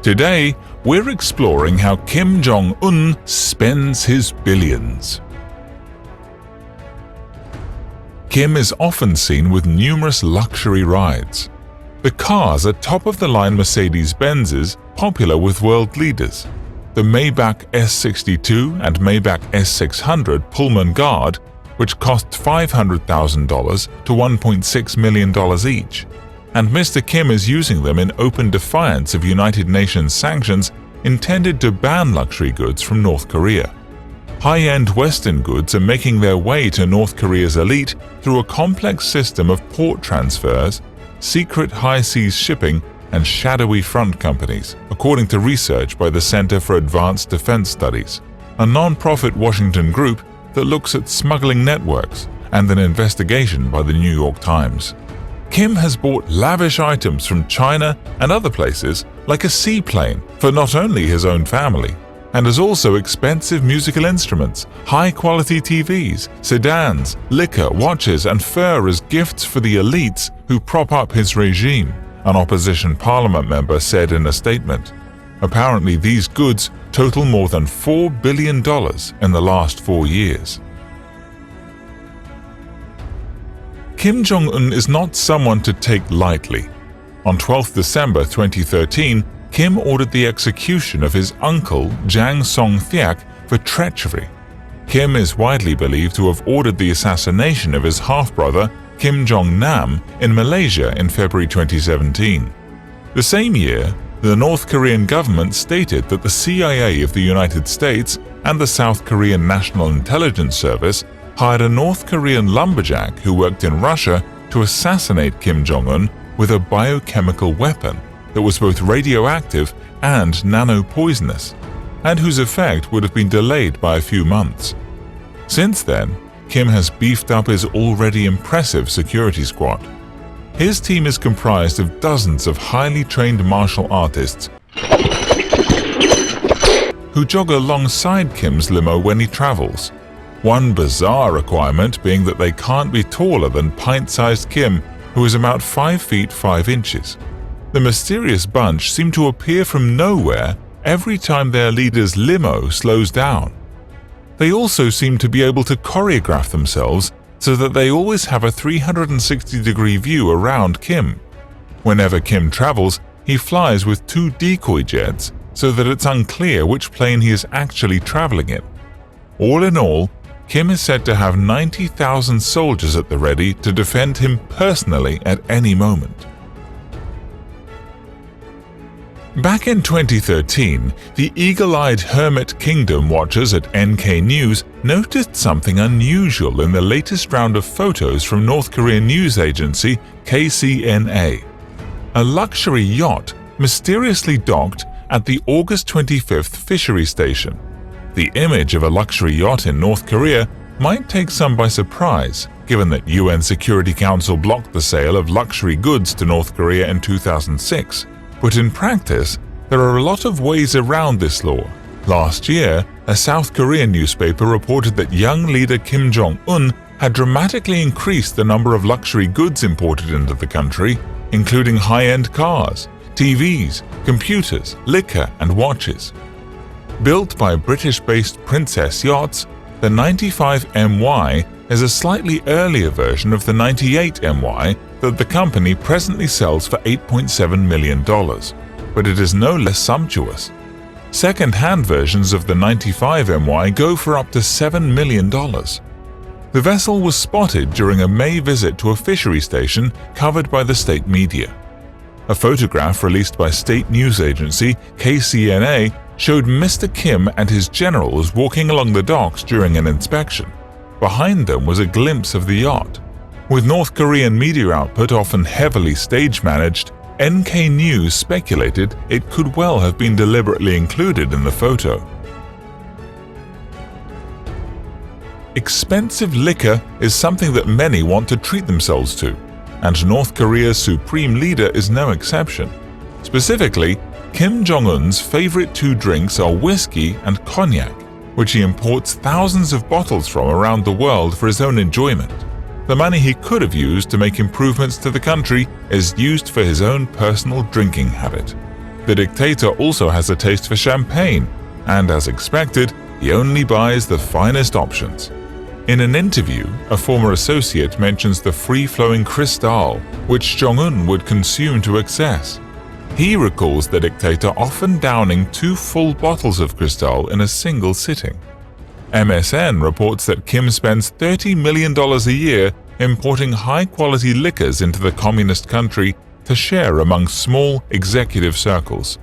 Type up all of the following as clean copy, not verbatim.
Today, we're exploring how Kim Jong-un spends his billions. Kim is often seen with numerous luxury rides. The cars are top-of-the-line Mercedes-Benzes popular with world leaders. The Maybach S62 and Maybach S600 Pullman Guard, which cost $500,000 to $1.6 million each. And Mr. Kim is using them in open defiance of United Nations sanctions intended to ban luxury goods from North Korea. High-end Western goods are making their way to North Korea's elite through a complex system of port transfers, secret high-seas shipping, and shadowy front companies, according to research by the Center for Advanced Defense Studies, a non-profit Washington group that looks at smuggling networks, and an investigation by the New York Times. Kim has bought lavish items from China and other places, like a seaplane, for not only his own family, and has also expensive musical instruments, high-quality TVs, sedans, liquor, watches, and fur as gifts for the elites who prop up his regime, an opposition parliament member said in a statement. Apparently, these goods total more than $4 billion in the last 4 years. Kim Jong-un is not someone to take lightly. On 12 December 2013, Kim ordered the execution of his uncle Jang Song-thaek for treachery. Kim is widely believed to have ordered the assassination of his half-brother Kim Jong-nam in Malaysia in February 2017. The same year, the North Korean government stated that the CIA of the United States and the South Korean National Intelligence Service hired a North Korean lumberjack who worked in Russia to assassinate Kim Jong-un with a biochemical weapon that was both radioactive and nano-poisonous, and whose effect would have been delayed by a few months. Since then, Kim has beefed up his already impressive security squad. His team is comprised of dozens of highly trained martial artists who jog alongside Kim's limo when he travels. One bizarre requirement being that they can't be taller than pint-sized Kim, who is about 5 feet 5 inches. The mysterious bunch seem to appear from nowhere every time their leader's limo slows down. They also seem to be able to choreograph themselves so that they always have a 360-degree view around Kim. Whenever Kim travels, he flies with 2 decoy jets so that it's unclear which plane he is actually traveling in. All in all, Kim is said to have 90,000 soldiers at the ready to defend him personally at any moment. Back in 2013, the eagle-eyed Hermit Kingdom watchers at NK News noticed something unusual in the latest round of photos from North Korean news agency KCNA. A luxury yacht mysteriously docked at the August 25th fishery station. The image of a luxury yacht in North Korea might take some by surprise, given that UN Security Council blocked the sale of luxury goods to North Korea in 2006. But in practice, there are a lot of ways around this law. Last year, a South Korean newspaper reported that young leader Kim Jong-un had dramatically increased the number of luxury goods imported into the country, including high-end cars, TVs, computers, liquor, and watches. Built by British-based Princess Yachts, the 95 MY is a slightly earlier version of the 98 MY that the company presently sells for $8.7 million, but it is no less sumptuous. Second-hand versions of the 95 MY go for up to $7 million. The vessel was spotted during a May visit to a fishery station covered by the state media. A photograph released by state news agency KCNA showed Mr. Kim and his generals walking along the docks during an inspection. Behind them was a glimpse of the yacht. With North Korean media output often heavily stage-managed, NK News speculated it could well have been deliberately included in the photo. Expensive liquor is something that many want to treat themselves to, and North Korea's supreme leader is no exception. Specifically, Kim Jong-un's favorite 2 drinks are whiskey and cognac, which he imports thousands of bottles from around the world for his own enjoyment. The money he could have used to make improvements to the country is used for his own personal drinking habit. The dictator also has a taste for champagne, and as expected, he only buys the finest options. In an interview, a former associate mentions the free-flowing Cristal, which Jong-un would consume to excess. He recalls the dictator often downing 2 full bottles of Cristal in a single sitting. MSN reports that Kim spends $30 million a year importing high-quality liquors into the communist country to share among small executive circles.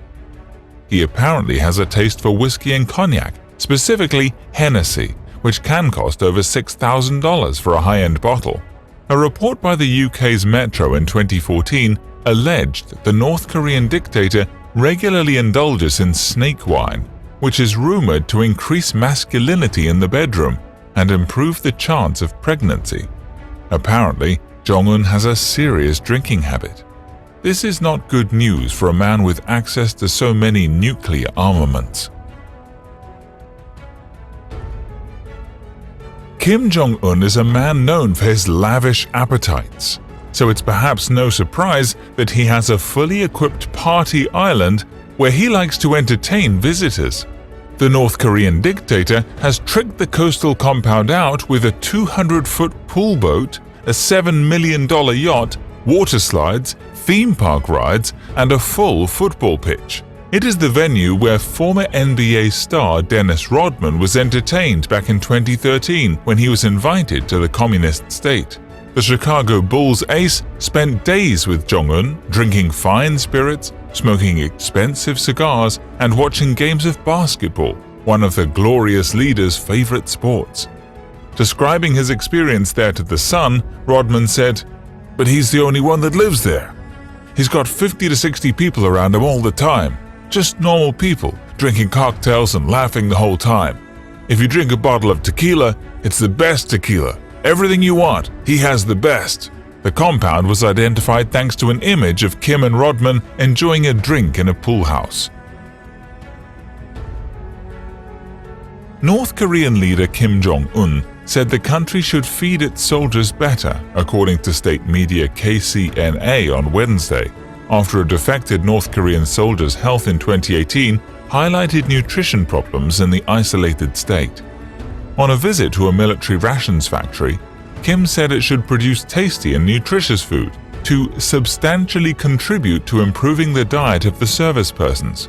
He apparently has a taste for whiskey and cognac, specifically Hennessy, which can cost over $6,000 for a high-end bottle. A report by the UK's Metro in 2014 alleged the North Korean dictator regularly indulges in snake wine, which is rumored to increase masculinity in the bedroom and improve the chance of pregnancy. Apparently, Jong-un has a serious drinking habit. This is not good news for a man with access to so many nuclear armaments. Kim Jong-un is a man known for his lavish appetites, so it's perhaps no surprise that he has a fully equipped party island where he likes to entertain visitors. The North Korean dictator has tricked the coastal compound out with a 200-foot pool boat, a $7 million yacht, water slides, theme park rides, and a full football pitch. It is the venue where former NBA star Dennis Rodman was entertained back in 2013 when he was invited to the communist state. The Chicago Bulls ace spent days with Jong-un, drinking fine spirits, smoking expensive cigars, and watching games of basketball, one of the glorious leader's favorite sports. Describing his experience there to The Sun, Rodman said, "But he's the only one that lives there. He's got 50 to 60 people around him all the time. Just normal people, drinking cocktails and laughing the whole time. If you drink a bottle of tequila, it's the best tequila. Everything you want, he has the best." The compound was identified thanks to an image of Kim and Rodman enjoying a drink in a pool house. North Korean leader Kim Jong-un said the country should feed its soldiers better, according to state media KCNA on Wednesday, after a defected North Korean soldier's health in 2018 highlighted nutrition problems in the isolated state. On a visit to a military rations factory, Kim said it should produce tasty and nutritious food to substantially contribute to improving the diet of the service persons.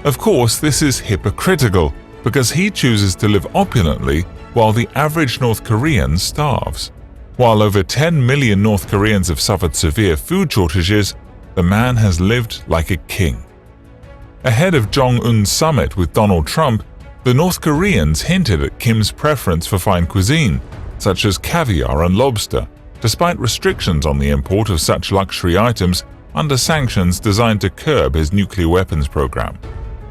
Of course, this is hypocritical because he chooses to live opulently while the average North Korean starves. While over 10 million North Koreans have suffered severe food shortages, the man has lived like a king. Ahead of Jong-un's summit with Donald Trump, the North Koreans hinted at Kim's preference for fine cuisine, such as caviar and lobster, despite restrictions on the import of such luxury items under sanctions designed to curb his nuclear weapons program.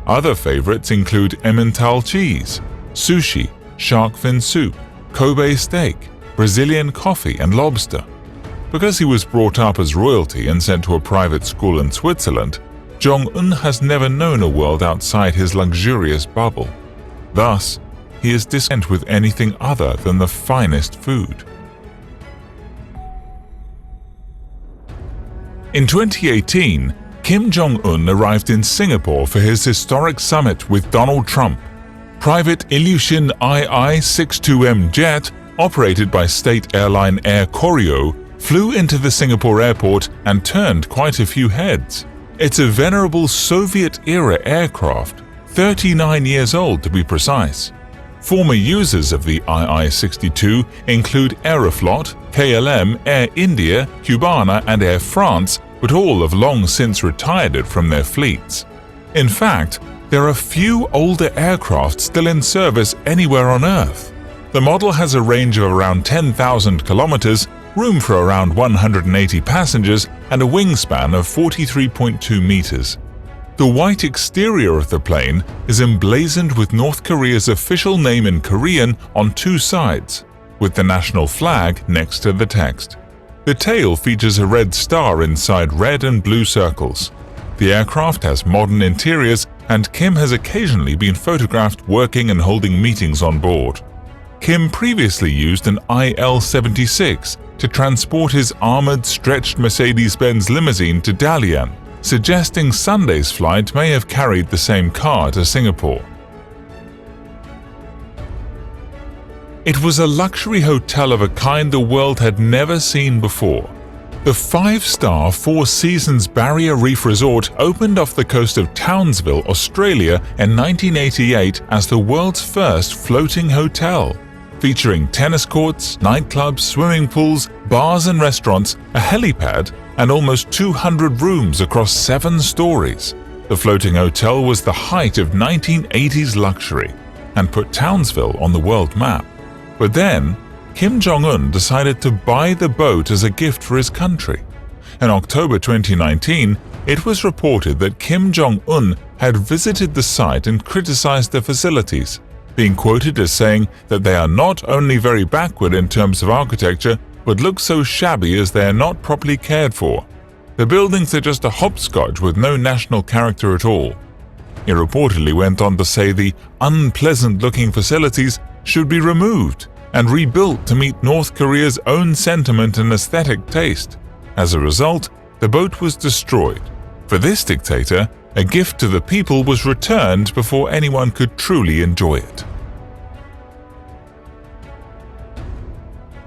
Other favorites include Emmental cheese, sushi, shark fin soup, Kobe steak, Brazilian coffee, and lobster. Because he was brought up as royalty and sent to a private school in Switzerland, Jong-un has never known a world outside his luxurious bubble. Thus, he is discontent with anything other than the finest food. In 2018, Kim Jong-un arrived in Singapore for his historic summit with Donald Trump. Private Ilyushin II-62M jet, operated by state airline Air Koryo, flew into the Singapore airport and turned quite a few heads. It's a venerable Soviet-era aircraft, 39 years old to be precise. Former users of the II-62 include Aeroflot, KLM, Air India, Cubana, and Air France, but all have long since retired it from their fleets. In fact, there are few older aircraft still in service anywhere on Earth. The model has a range of around 10,000 kilometers, room for around 180 passengers, and a wingspan of 43.2 meters. The white exterior of the plane is emblazoned with North Korea's official name in Korean on two sides, with the national flag next to the text. The tail features a red star inside red and blue circles. The aircraft has modern interiors, and Kim has occasionally been photographed working and holding meetings on board. Kim previously used an IL-76 to transport his armored stretched Mercedes-Benz limousine to Dalian, suggesting Sunday's flight may have carried the same car to Singapore. It was a luxury hotel of a kind the world had never seen before. The 5-star Four Seasons Barrier Reef Resort opened off the coast of Townsville, Australia in 1988 as the world's first floating hotel, featuring tennis courts, nightclubs, swimming pools, bars and restaurants, a helipad, and almost 200 rooms across 7 stories. The floating hotel was the height of 1980s luxury and put Townsville on the world map. But then, Kim Jong-un decided to buy the boat as a gift for his country. In October 2019, it was reported that Kim Jong-un had visited the site and criticized the facilities, being quoted as saying that they are not only very backward in terms of architecture, but look so shabby as they are not properly cared for. The buildings are just a hopscotch with no national character at all. He reportedly went on to say the unpleasant-looking facilities should be removed and rebuilt to meet North Korea's own sentiment and aesthetic taste. As a result, the boat was destroyed. For this dictator, a gift to the people was returned before anyone could truly enjoy it.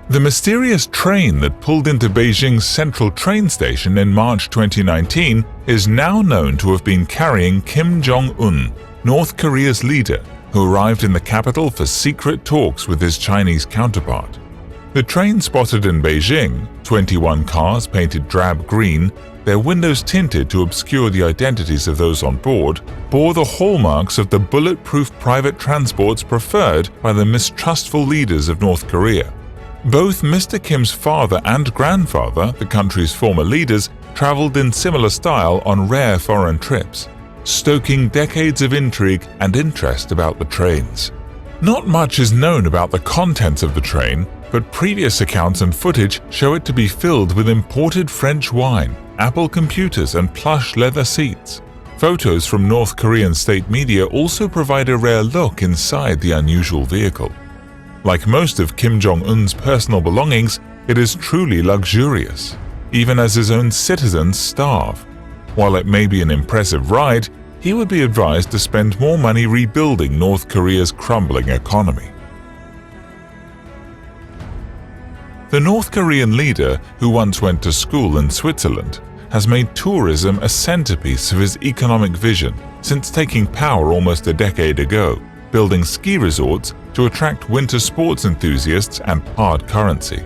The mysterious train that pulled into Beijing's central train station in March 2019 is now known to have been carrying Kim Jong-un, North Korea's leader, who arrived in the capital for secret talks with his Chinese counterpart. The train spotted in Beijing, 21 cars painted drab green, their windows tinted to obscure the identities of those on board, bore the hallmarks of the bulletproof private transports preferred by the mistrustful leaders of North Korea. Both Mr. Kim's father and grandfather, the country's former leaders, traveled in similar style on rare foreign trips, stoking decades of intrigue and interest about the trains. Not much is known about the contents of the train, but previous accounts and footage show it to be filled with imported French wine, Apple computers, and plush leather seats. Photos from North Korean state media also provide a rare look inside the unusual vehicle. Like most of Kim Jong-un's personal belongings, it is truly luxurious, even as his own citizens starve. While it may be an impressive ride, he would be advised to spend more money rebuilding North Korea's crumbling economy. The North Korean leader, who once went to school in Switzerland, has made tourism a centerpiece of his economic vision since taking power almost a decade ago, building ski resorts to attract winter sports enthusiasts and hard currency.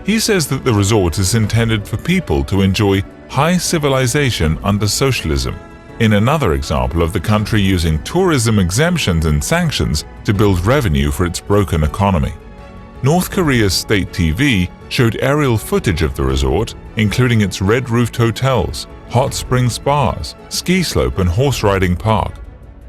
He says that the resort is intended for people to enjoy high civilization under socialism, in another example of the country using tourism exemptions and sanctions to build revenue for its broken economy. North Korea's state TV showed aerial footage of the resort, including its red-roofed hotels, hot spring spas, ski slope and horse riding park.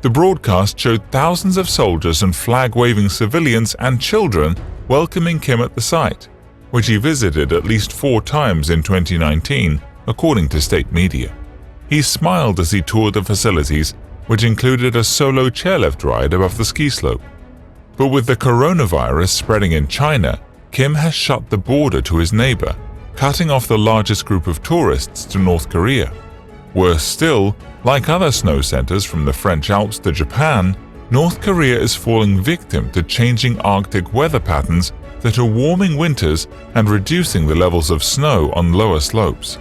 The broadcast showed thousands of soldiers and flag-waving civilians and children welcoming Kim at the site, which he visited at least 4 times in 2019, according to state media. He smiled as he toured the facilities, which included a solo chairlift ride above the ski slope. But with the coronavirus spreading in China, Kim has shut the border to his neighbor, cutting off the largest group of tourists to North Korea. Worse still, like other snow centers from the French Alps to Japan, North Korea is falling victim to changing Arctic weather patterns that are warming winters and reducing the levels of snow on lower slopes.